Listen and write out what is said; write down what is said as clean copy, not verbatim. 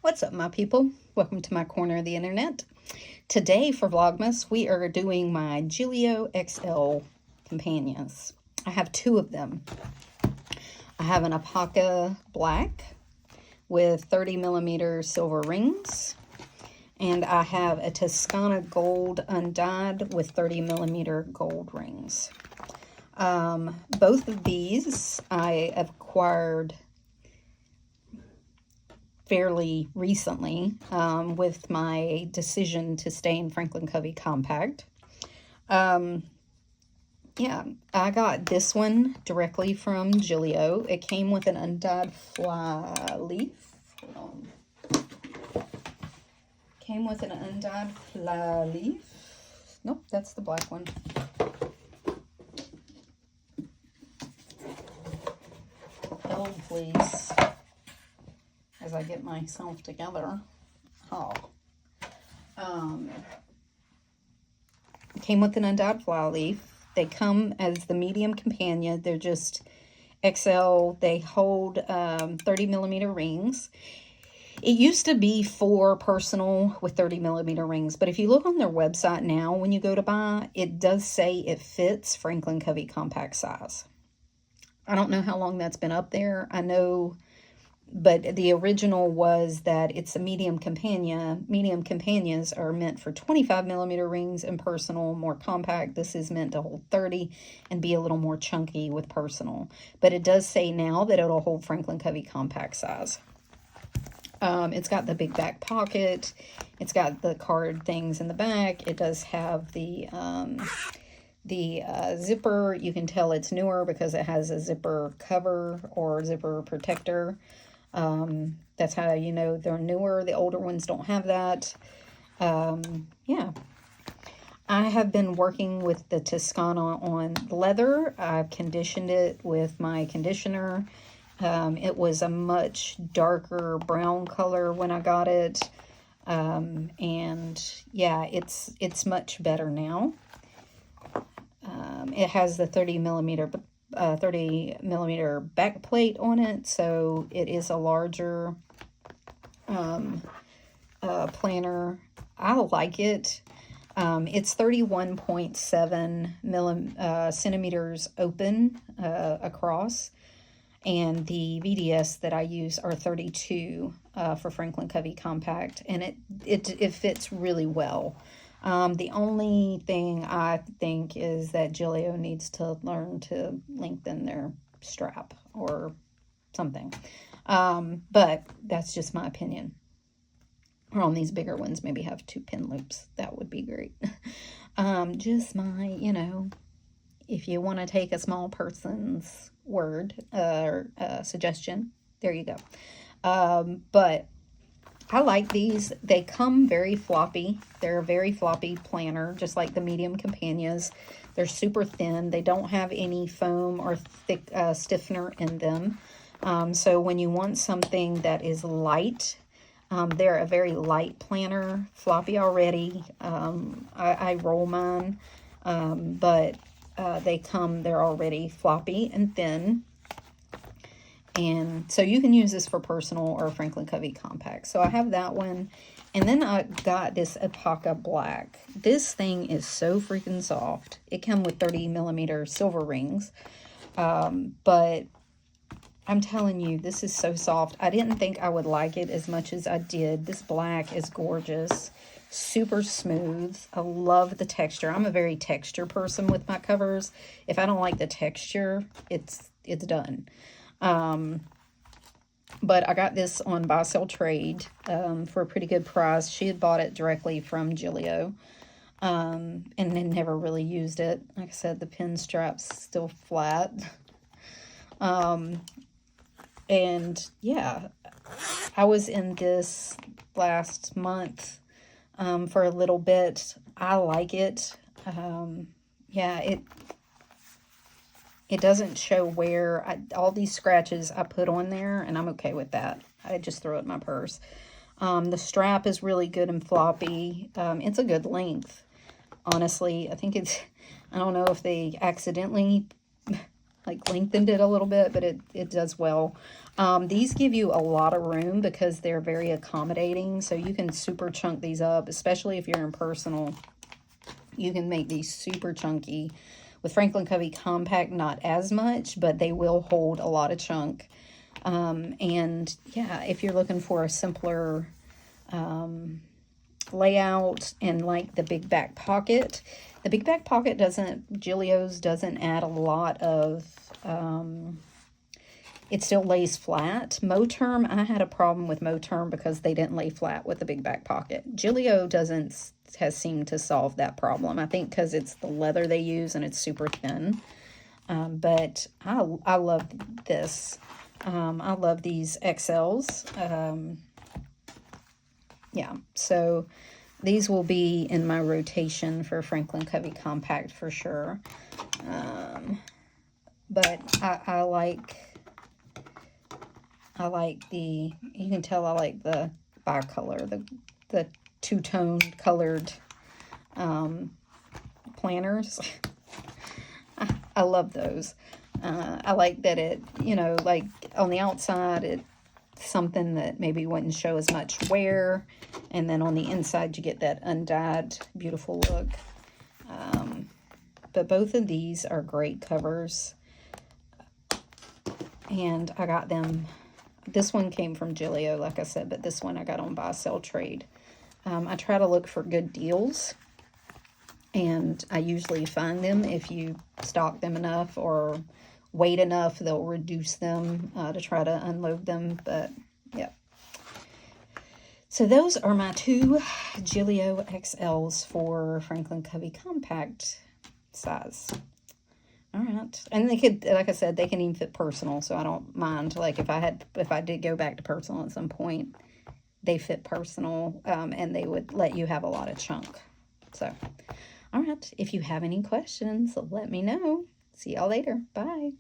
What's up, my people? Welcome to my corner of the internet. Today for Vlogmas, we are doing my Gillio XL companions. I have two of them. I have an Alpaca black with 30mm silver rings, and I have a Toscana gold undyed with 30mm gold rings. Both of these I acquired fairly recently with my decision to stay in Franklin Covey Compact. Yeah, I got this one directly from Gillio. It came with an undyed fly leaf. Hold on. Came with an undyed fly leaf. Nope, that's the black one. Hold, please, as I get myself together. Oh. Came with an undyed fly leaf. They come as the medium compagna. They're just XL. They hold 30mm rings. It used to be for personal with 30mm rings, but if you look on their website now, when you go to buy, it does say it fits Franklin Covey compact size. I don't know how long that's been up there. I know, but the original was that it's a medium compagna. Medium compagnas are meant for 25mm rings and personal, more compact. This is meant to hold 30 and be a little more chunky with personal. But it does say now that it'll hold Franklin Covey compact size. It's got the big back pocket. It's got the card things in the back. It does have the zipper. You can tell it's newer because it has a zipper cover or zipper protector. That's how you know they're newer. The older ones don't have that. Yeah. I have been working with the Toscana on leather. I've conditioned it with my conditioner. It was a much darker brown color when I got it. And yeah, it's much better now. It has the 30mm back plate on it, so it is a larger planner. I like it. It's 31.7 centimeters open across, and the VDS that I use are 32 for Franklin Covey Compact, and it fits really well. The only thing I think is that Gillio needs to learn to lengthen their strap or something. But that's just my opinion. Or on these bigger ones, maybe have 2 pin loops. That would be great. Just my, if you want to take a small person's word or suggestion, there you go. But I like these. They come very floppy. They're a very floppy planner, just like the medium compagnas. They're super thin. They don't have any foam or thick stiffener in them. So when you want something that is light, they're a very light planner, floppy already. I roll mine, but they're already floppy and thin. And so you can use this for personal or Franklin Covey compact. So I have that one. And then I got this Alpaca black. This thing is so freaking soft. It came with 30mm silver rings. But I'm telling you, this is so soft. I didn't think I would like it as much as I did. This black is gorgeous. Super smooth. I love the texture. I'm a very texture person with my covers. If I don't like the texture, it's done. But I got this on buy sell trade for a pretty good price. She had bought it directly from Gillio and then never really used it. Like I said, the pin strap's still flat. And yeah, I was in this last month for a little bit. I like it. Yeah, it doesn't show wear. All these scratches I put on there, and I'm okay with that. I just throw it in my purse. The strap is really good and floppy. It's a good length, honestly. I think I don't know if they accidentally like lengthened it a little bit, but it does well. These give you a lot of room because they're very accommodating, so you can super chunk these up, especially if you're in personal. You can make these super chunky. With Franklin Covey Compact, not as much, but they will hold a lot of chunk. And yeah, if you're looking for a simpler layout and like the big back pocket, the big back pocket Gillio's doesn't add a lot of, it still lays flat. Moterm, I had a problem with Moterm because they didn't lay flat with the big back pocket. Gillio has seemed to solve that problem. I think because it's the leather they use and it's super thin. But I love this. I love these XLs. Yeah, so these will be in my rotation for Franklin Covey Compact for sure. But I like the, you can tell I like the bicolor, the two-tone colored planners. I love those. I like that it, you know, like on the outside, it's something that maybe wouldn't show as much wear. And then on the inside, you get that undyed, beautiful look. But both of these are great covers. And I got them, this one came from Gillio, like I said, but this one I got on Buy Sell Trade. I try to look for good deals. And I usually find them if you stock them enough or wait enough, they'll reduce them to try to unload them. But yeah. So those are my two Gillio XLs for Franklin Covey Compact size. All right. And they could, like I said, they can even fit personal, so I don't mind. Like if I did go back to personal at some point, they fit personal, and they would let you have a lot of chunk. So, all right. If you have any questions, let me know. See y'all later. Bye.